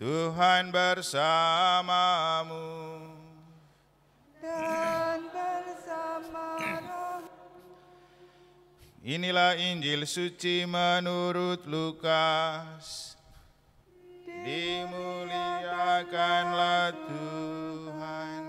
Tuhan bersamamu. Dan bersama roh. Inilah Injil suci menurut Lukas. Dimuliakanlah Tuhan.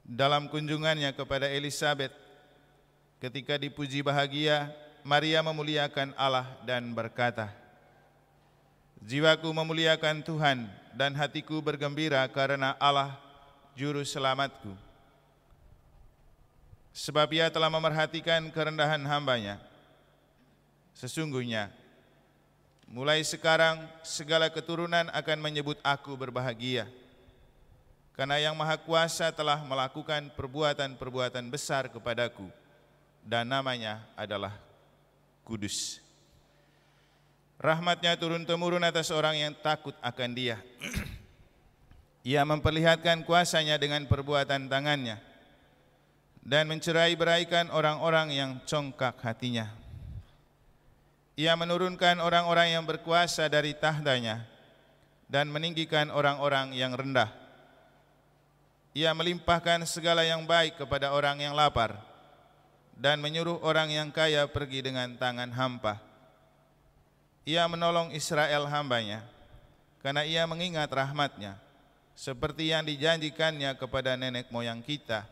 Dalam kunjungannya kepada Elisabet, ketika dipuji bahagia, Maria memuliakan Allah dan berkata, "Jiwaku memuliakan Tuhan dan hatiku bergembira karena Allah juru selamatku. Sebab Ia telah memerhatikan kerendahan hamba-Nya. Sesungguhnya, mulai sekarang segala keturunan akan menyebut aku berbahagia, karena Yang Maha Kuasa telah melakukan perbuatan-perbuatan besar kepadaku, dan namanya adalah Kudus. Rahmat-Nya turun-temurun atas orang yang takut akan Dia. Ia memperlihatkan kuasa-Nya dengan perbuatan tangan-Nya dan mencerai-beraikan orang-orang yang congkak hatinya. Ia menurunkan orang-orang yang berkuasa dari tahtanya dan meninggikan orang-orang yang rendah. Ia melimpahkan segala yang baik kepada orang yang lapar dan menyuruh orang yang kaya pergi dengan tangan hampa. Ia menolong Israel hamba-Nya, karena Ia mengingat rahmat-Nya, seperti yang dijanjikan-Nya kepada nenek moyang kita,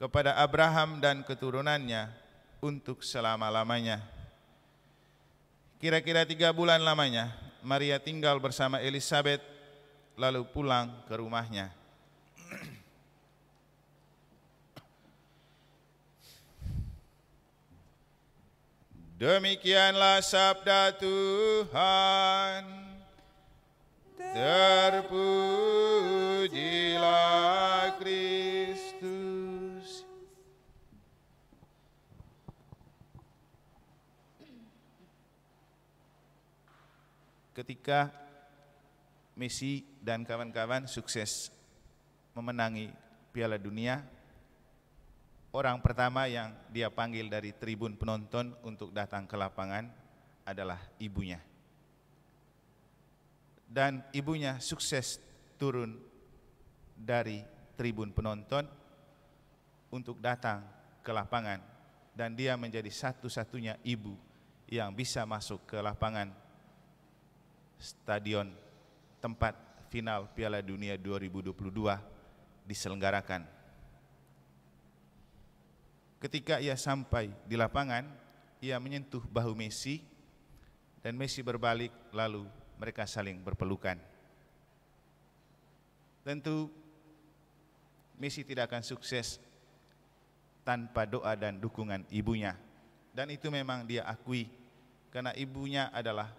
kepada Abraham dan keturunannya untuk selama-lamanya." Kira-kira 3 bulan lamanya, Maria tinggal bersama Elisabet, lalu pulang ke rumahnya. Demikianlah sabda Tuhan. Terpujilah Kristus. Ketika Messi dan kawan-kawan sukses memenangi Piala Dunia, orang pertama yang dia panggil dari tribun penonton untuk datang ke lapangan adalah ibunya. Dan ibunya sukses turun dari tribun penonton untuk datang ke lapangan, dan dia menjadi satu-satunya ibu yang bisa masuk ke lapangan stadion tempat final Piala Dunia 2022 diselenggarakan. Ketika ia sampai di lapangan, ia menyentuh bahu Messi dan Messi berbalik, lalu mereka saling berpelukan. Tentu Messi tidak akan sukses tanpa doa dan dukungan ibunya, dan itu memang dia akui, karena ibunya adalah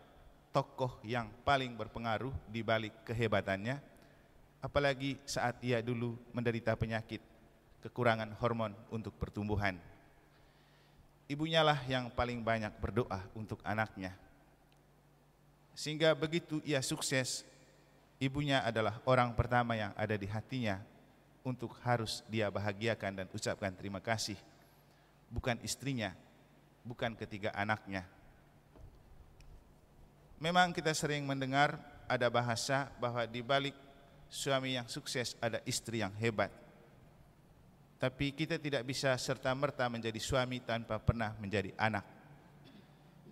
tokoh yang paling berpengaruh di balik kehebatannya, apalagi saat ia dulu menderita penyakit kekurangan hormon untuk pertumbuhan. Ibunya lah yang paling banyak berdoa untuk anaknya. Sehingga begitu ia sukses, ibunya adalah orang pertama yang ada di hatinya untuk harus dia bahagiakan dan ucapkan terima kasih. Bukan istrinya, bukan ketiga anaknya. Memang kita sering mendengar ada bahasa bahwa di balik suami yang sukses ada istri yang hebat. Tapi kita tidak bisa serta-merta menjadi suami tanpa pernah menjadi anak.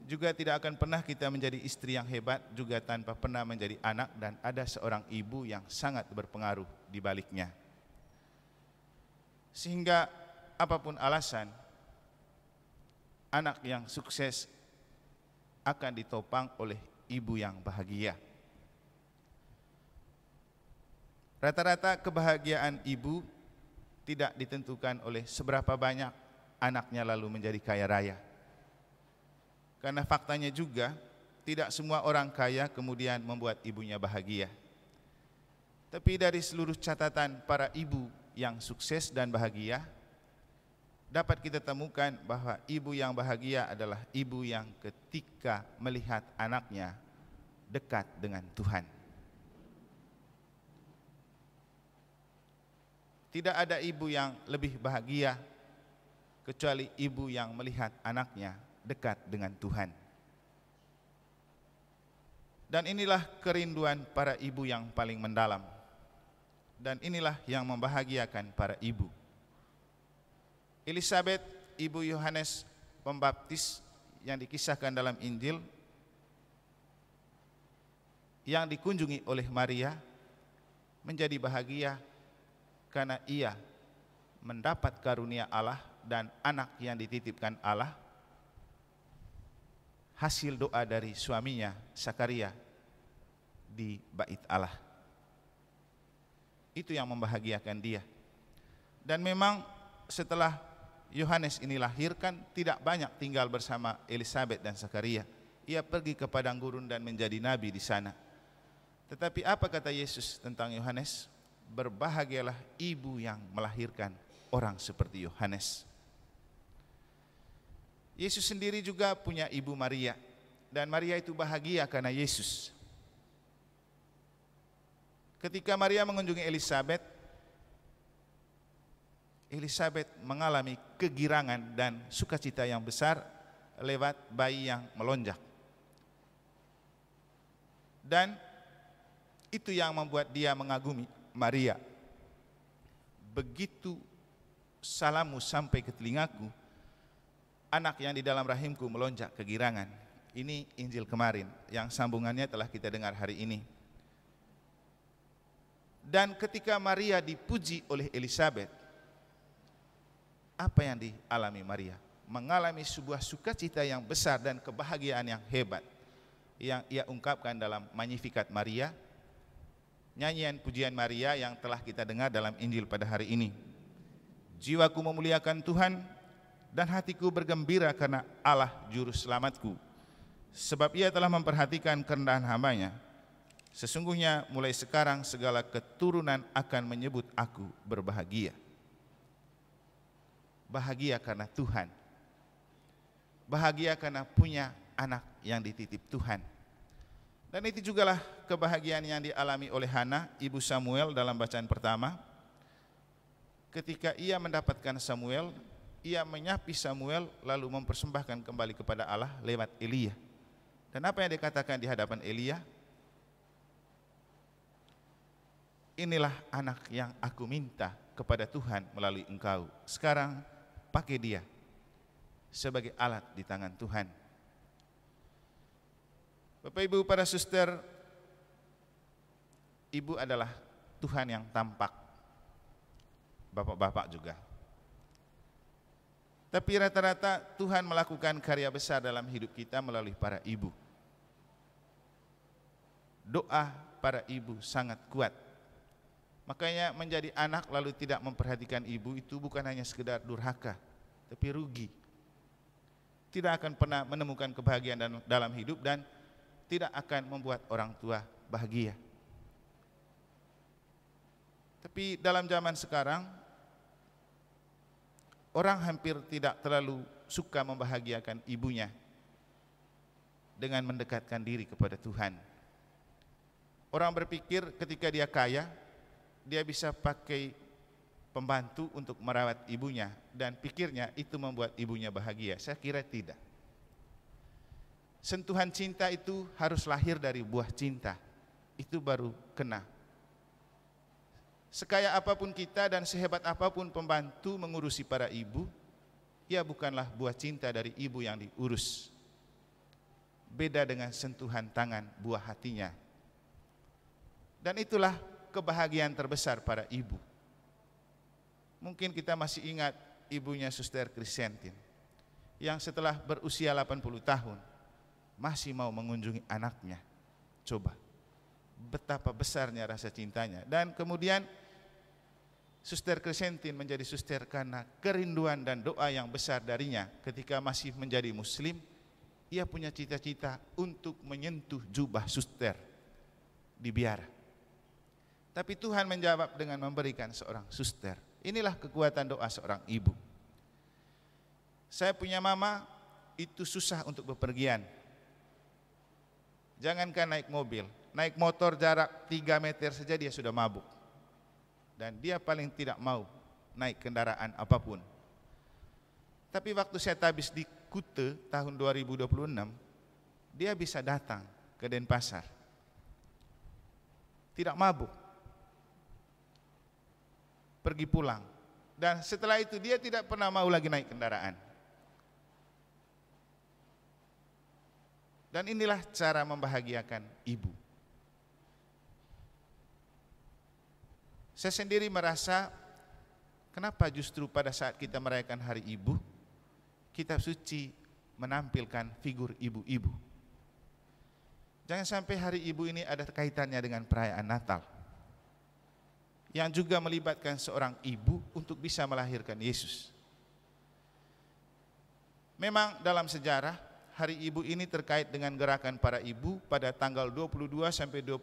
Juga tidak akan pernah kita menjadi istri yang hebat juga tanpa pernah menjadi anak, dan ada seorang ibu yang sangat berpengaruh di baliknya. Sehingga apapun alasan, anak yang sukses akan ditopang oleh ibu yang bahagia. Rata-rata kebahagiaan ibu tidak ditentukan oleh seberapa banyak anaknya lalu menjadi kaya raya. Karena faktanya juga tidak semua orang kaya kemudian membuat ibunya bahagia. Tapi dari seluruh catatan para ibu yang sukses dan bahagia, dapat kita temukan bahwa ibu yang bahagia adalah ibu yang ketika melihat anaknya dekat dengan Tuhan. Tidak ada ibu yang lebih bahagia kecuali ibu yang melihat anaknya dekat dengan Tuhan. Dan inilah kerinduan para ibu yang paling mendalam. Dan inilah yang membahagiakan para ibu. Elizabeth, ibu Yohanes Pembaptis yang dikisahkan dalam Injil, yang dikunjungi oleh Maria, menjadi bahagia karena ia mendapat karunia Allah dan anak yang dititipkan Allah, hasil doa dari suaminya Zakaria di bait Allah. Itu yang membahagiakan dia. Dan memang setelah Yohanes ini lahirkan, tidak banyak tinggal bersama Elizabeth dan Zakaria. Ia pergi ke padang gurun dan menjadi nabi di sana. Tetapi apa kata Yesus tentang Yohanes? Berbahagialah ibu yang melahirkan orang seperti Yohanes. Yesus sendiri juga punya ibu Maria, dan Maria itu bahagia karena Yesus. Ketika Maria mengunjungi Elizabeth, Elizabeth mengalami kegirangan dan sukacita yang besar lewat bayi yang melonjak. Dan itu yang membuat dia mengagumi Maria. Begitu salammu sampai ke telingaku, anak yang di dalam rahimku melonjak kegirangan. Ini Injil kemarin, yang sambungannya telah kita dengar hari ini. Dan ketika Maria dipuji oleh Elizabeth, apa yang dialami Maria? Mengalami sebuah sukacita yang besar dan kebahagiaan yang hebat, yang ia ungkapkan dalam Magnificat Maria, nyanyian pujian Maria yang telah kita dengar dalam Injil pada hari ini. Jiwaku memuliakan Tuhan, dan hatiku bergembira karena Allah juru selamatku, sebab ia telah memperhatikan kerendahan hamba-Nya. Sesungguhnya mulai sekarang segala keturunan akan menyebut aku berbahagia. Bahagia karena Tuhan. Bahagia karena punya anak yang dititip Tuhan. Dan itu jugalah kebahagiaan yang dialami oleh Hana, ibu Samuel dalam bacaan pertama. Ketika ia mendapatkan Samuel, ia menyapi Samuel lalu mempersembahkan kembali kepada Allah lewat Elia. Dan apa yang dikatakan di hadapan Elia? Inilah anak yang aku minta kepada Tuhan melalui engkau. Sekarang pakai dia sebagai alat di tangan Tuhan. Bapak Ibu, para suster, ibu adalah Tuhan yang tampak. Bapak-bapak juga. Tapi rata-rata Tuhan melakukan karya besar dalam hidup kita melalui para ibu. Doa para ibu sangat kuat. Makanya menjadi anak lalu tidak memperhatikan ibu itu bukan hanya sekedar durhaka, tapi rugi. Tidak akan pernah menemukan kebahagiaan dalam hidup dan tidak akan membuat orang tua bahagia. Tapi dalam zaman sekarang, orang hampir tidak terlalu suka membahagiakan ibunya dengan mendekatkan diri kepada Tuhan. Orang berpikir ketika dia kaya, dia bisa pakai pembantu untuk merawat ibunya, dan pikirnya itu membuat ibunya bahagia. Saya kira tidak. Sentuhan cinta itu harus lahir dari buah cinta. Itu baru kena. Sekaya apapun kita dan sehebat apapun pembantu mengurusi para ibu, ia bukanlah buah cinta dari ibu yang diurus. Beda dengan sentuhan tangan buah hatinya. Dan itulah kebahagiaan terbesar para ibu. Mungkin kita masih ingat ibunya Suster Krisentin, yang setelah berusia 80 tahun, masih mau mengunjungi anaknya. Coba, betapa besarnya rasa cintanya. Dan kemudian Suster Krisentin menjadi suster karena kerinduan dan doa yang besar darinya. Ketika masih menjadi muslim, ia punya cita-cita untuk menyentuh jubah suster di biara. Tapi Tuhan menjawab dengan memberikan seorang suster. Inilah kekuatan doa seorang ibu. Saya punya mama, itu susah untuk bepergian. Jangankan naik mobil, naik motor jarak 3 meter saja dia sudah mabuk. Dan dia paling tidak mau naik kendaraan apapun. Tapi waktu saya tabis di Kute tahun 2026, dia bisa datang ke Denpasar. tidak mabuk, pergi pulang. Dan setelah itu dia tidak pernah mau lagi naik kendaraan. Dan inilah cara membahagiakan ibu. Saya sendiri merasa, kenapa justru pada saat kita merayakan Hari Ibu, kitab suci menampilkan figur ibu-ibu. Jangan sampai Hari Ibu ini ada kaitannya dengan perayaan Natal, yang juga melibatkan seorang ibu untuk bisa melahirkan Yesus. Memang dalam sejarah, Hari Ibu ini terkait dengan gerakan para ibu pada tanggal 22 sampai 25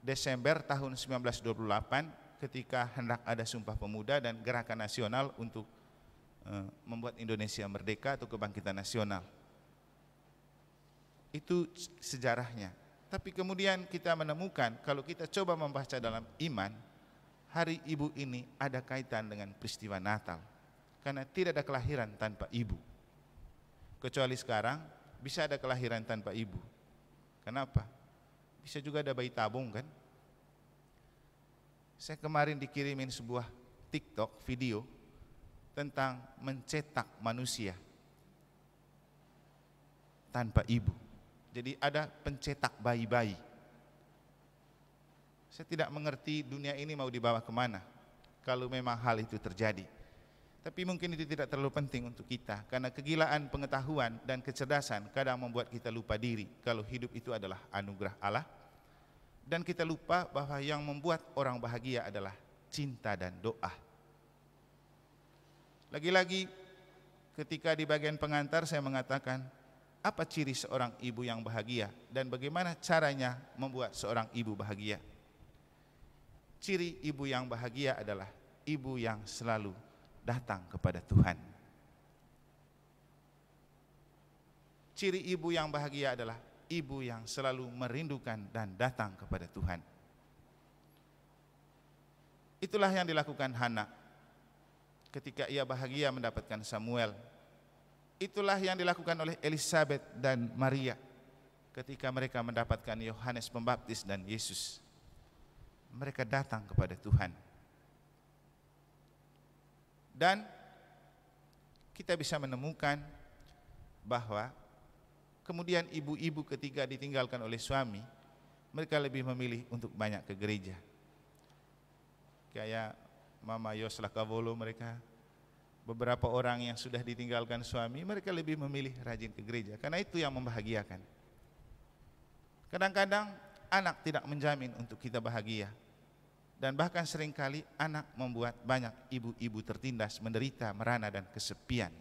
Desember tahun 1928, ketika hendak ada Sumpah Pemuda dan gerakan nasional untuk membuat Indonesia merdeka atau kebangkitan nasional. Itu sejarahnya. Tapi kemudian kita menemukan, kalau kita coba membaca dalam iman, Hari Ibu ini ada kaitan dengan peristiwa Natal. Karena tidak ada kelahiran tanpa ibu. Kecuali sekarang bisa ada kelahiran tanpa ibu. Kenapa? Bisa juga ada bayi tabung kan? Saya kemarin dikirimin sebuah TikTok video tentang mencetak manusia tanpa ibu. Jadi ada pencetak bayi-bayi. Saya tidak mengerti dunia ini mau dibawa kemana kalau memang hal itu terjadi. Tapi mungkin itu tidak terlalu penting untuk kita, karena kegilaan pengetahuan dan kecerdasan kadang membuat kita lupa diri kalau hidup itu adalah anugerah Allah. Dan kita lupa bahwa yang membuat orang bahagia adalah cinta dan doa. Lagi-lagi ketika di bagian pengantar saya mengatakan, apa ciri seorang ibu yang bahagia dan bagaimana caranya membuat seorang ibu bahagia? Ciri ibu yang bahagia adalah ibu yang selalu datang kepada Tuhan. Ciri ibu yang bahagia adalah ibu yang selalu merindukan dan datang kepada Tuhan. Itulah yang dilakukan Hana ketika ia bahagia mendapatkan Samuel. Itulah yang dilakukan oleh Elizabeth dan Maria ketika mereka mendapatkan Yohanes Pembaptis dan Yesus. Mereka datang kepada Tuhan. Dan kita bisa menemukan bahwa kemudian ibu-ibu ketika ditinggalkan oleh suami, mereka lebih memilih untuk banyak ke gereja. Kayak Mama Yosla Kavolo, mereka beberapa orang yang sudah ditinggalkan suami, mereka lebih memilih rajin ke gereja, karena itu yang membahagiakan. Kadang-kadang anak tidak menjamin untuk kita bahagia. Dan bahkan seringkali anak membuat banyak ibu-ibu tertindas, menderita, merana dan kesepian.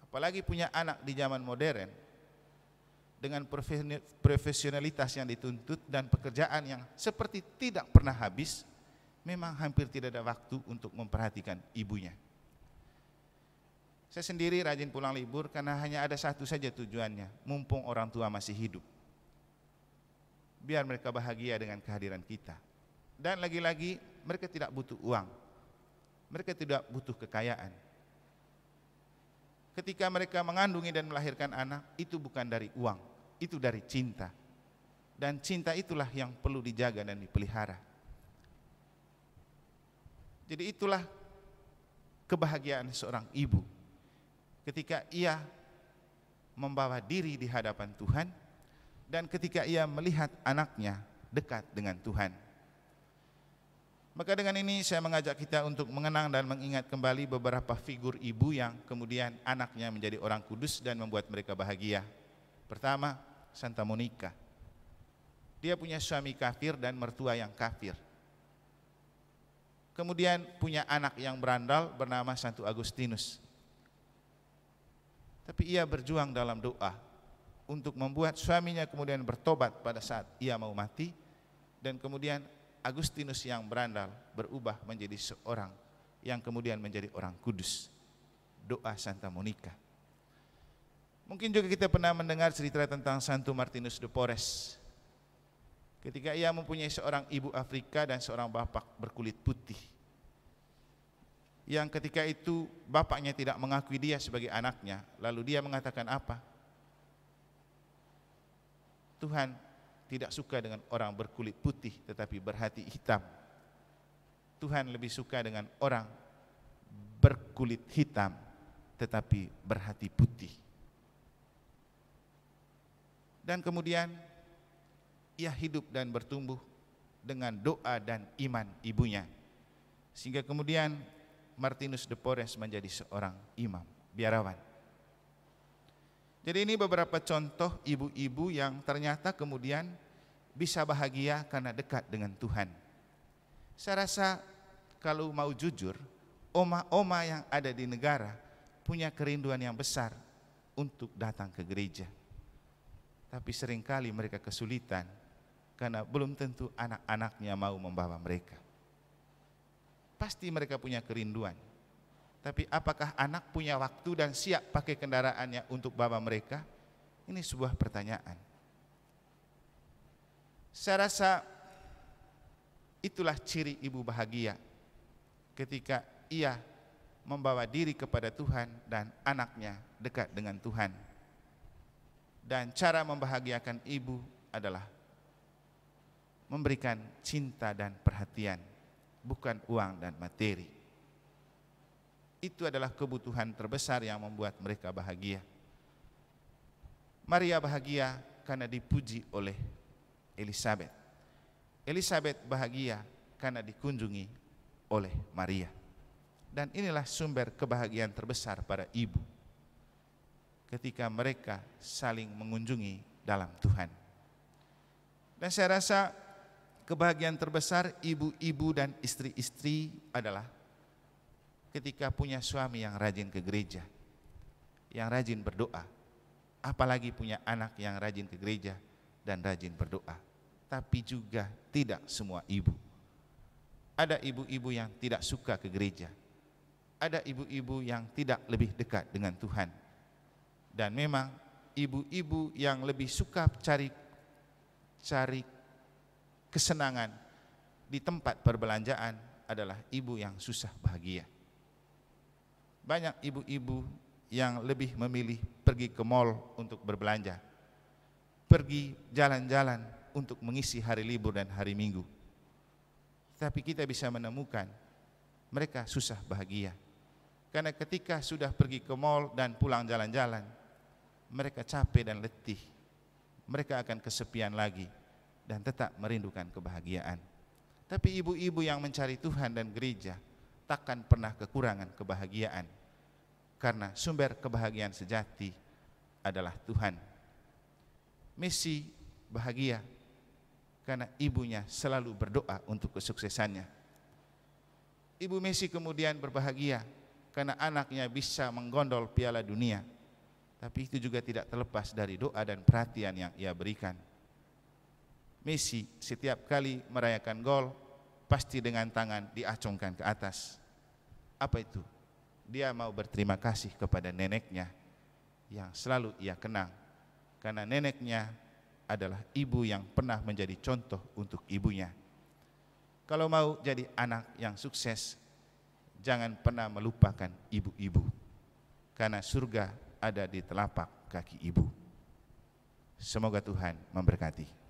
Apalagi punya anak di zaman modern dengan profesionalitas yang dituntut dan pekerjaan yang seperti tidak pernah habis, memang hampir tidak ada waktu untuk memperhatikan ibunya. Saya sendiri rajin pulang libur karena hanya ada satu saja tujuannya, mumpung orang tua masih hidup. Biar mereka bahagia dengan kehadiran kita. Dan lagi-lagi mereka tidak butuh uang, mereka tidak butuh kekayaan. Ketika mereka mengandungi dan melahirkan anak, itu bukan dari uang, itu dari cinta. Dan cinta itulah yang perlu dijaga dan dipelihara. Jadi itulah kebahagiaan seorang ibu ketika ia membawa diri di hadapan Tuhan dan ketika ia melihat anaknya dekat dengan Tuhan. Maka dengan ini saya mengajak kita untuk mengenang dan mengingat kembali beberapa figur ibu yang kemudian anaknya menjadi orang kudus dan membuat mereka bahagia. Pertama, Santa Monica. Dia punya suami kafir dan mertua yang kafir. Kemudian punya anak yang berandal bernama Santo Agustinus. Tapi ia berjuang dalam doa untuk membuat suaminya kemudian bertobat pada saat ia mau mati, dan kemudian Agustinus yang berandal berubah menjadi seorang yang kemudian menjadi orang kudus. Doa Santa Monica. Mungkin juga kita pernah mendengar cerita tentang Santo Martinus de Porres. Ketika ia mempunyai seorang ibu Afrika dan seorang bapak berkulit putih, yang ketika itu bapaknya tidak mengakui dia sebagai anaknya, lalu dia mengatakan apa? Tuhan, tidak suka dengan orang berkulit putih tetapi berhati hitam. Tuhan lebih suka dengan orang berkulit hitam tetapi berhati putih. Dan kemudian ia hidup dan bertumbuh dengan doa dan iman ibunya, sehingga kemudian Martinus de Porres menjadi seorang imam biarawan. Jadi ini beberapa contoh ibu-ibu yang ternyata kemudian bisa bahagia karena dekat dengan Tuhan. Saya rasa kalau mau jujur, oma-oma yang ada di negara punya kerinduan yang besar untuk datang ke gereja. Tapi seringkali mereka kesulitan karena belum tentu anak-anaknya mau membawa mereka. Pasti mereka punya kerinduan. Tapi apakah anak punya waktu dan siap pakai kendaraannya untuk bawa mereka? Ini sebuah pertanyaan. Saya rasa itulah ciri ibu bahagia ketika ia membawa diri kepada Tuhan dan anaknya dekat dengan Tuhan. Dan cara membahagiakan ibu adalah memberikan cinta dan perhatian, bukan uang dan materi. Itu adalah kebutuhan terbesar yang membuat mereka bahagia. Maria bahagia karena dipuji oleh Elizabeth. Elizabeth bahagia karena dikunjungi oleh Maria. Dan inilah sumber kebahagiaan terbesar para ibu ketika mereka saling mengunjungi dalam Tuhan. Dan saya rasa kebahagiaan terbesar ibu-ibu dan istri-istri adalah ketika punya suami yang rajin ke gereja, yang rajin berdoa, apalagi punya anak yang rajin ke gereja dan rajin berdoa. Tapi juga tidak semua ibu. Ada ibu-ibu yang tidak suka ke gereja, ada ibu-ibu yang tidak lebih dekat dengan Tuhan. Dan memang ibu-ibu yang lebih suka cari kesenangan di tempat perbelanjaan adalah ibu yang susah bahagia. Banyak ibu-ibu yang lebih memilih pergi ke mall untuk berbelanja, pergi jalan-jalan untuk mengisi hari libur dan hari Minggu. Tapi kita bisa menemukan mereka susah bahagia. Karena ketika sudah pergi ke mall dan pulang jalan-jalan, mereka capek dan letih. Mereka akan kesepian lagi dan tetap merindukan kebahagiaan. Tapi ibu-ibu yang mencari Tuhan dan gereja takkan pernah kekurangan kebahagiaan. Karena sumber kebahagiaan sejati adalah Tuhan. Messi bahagia karena ibunya selalu berdoa untuk kesuksesannya. Ibu Messi kemudian berbahagia karena anaknya bisa menggondol Piala Dunia. Tapi itu juga tidak terlepas dari doa dan perhatian yang ia berikan. Messi setiap kali merayakan gol pasti dengan tangan diacungkan ke atas. Apa itu? Dia mau berterima kasih kepada neneknya yang selalu ia kenang. Karena neneknya adalah ibu yang pernah menjadi contoh untuk ibunya. Kalau mau jadi anak yang sukses, jangan pernah melupakan ibu-ibu. Karena surga ada di telapak kaki ibu. Semoga Tuhan memberkati.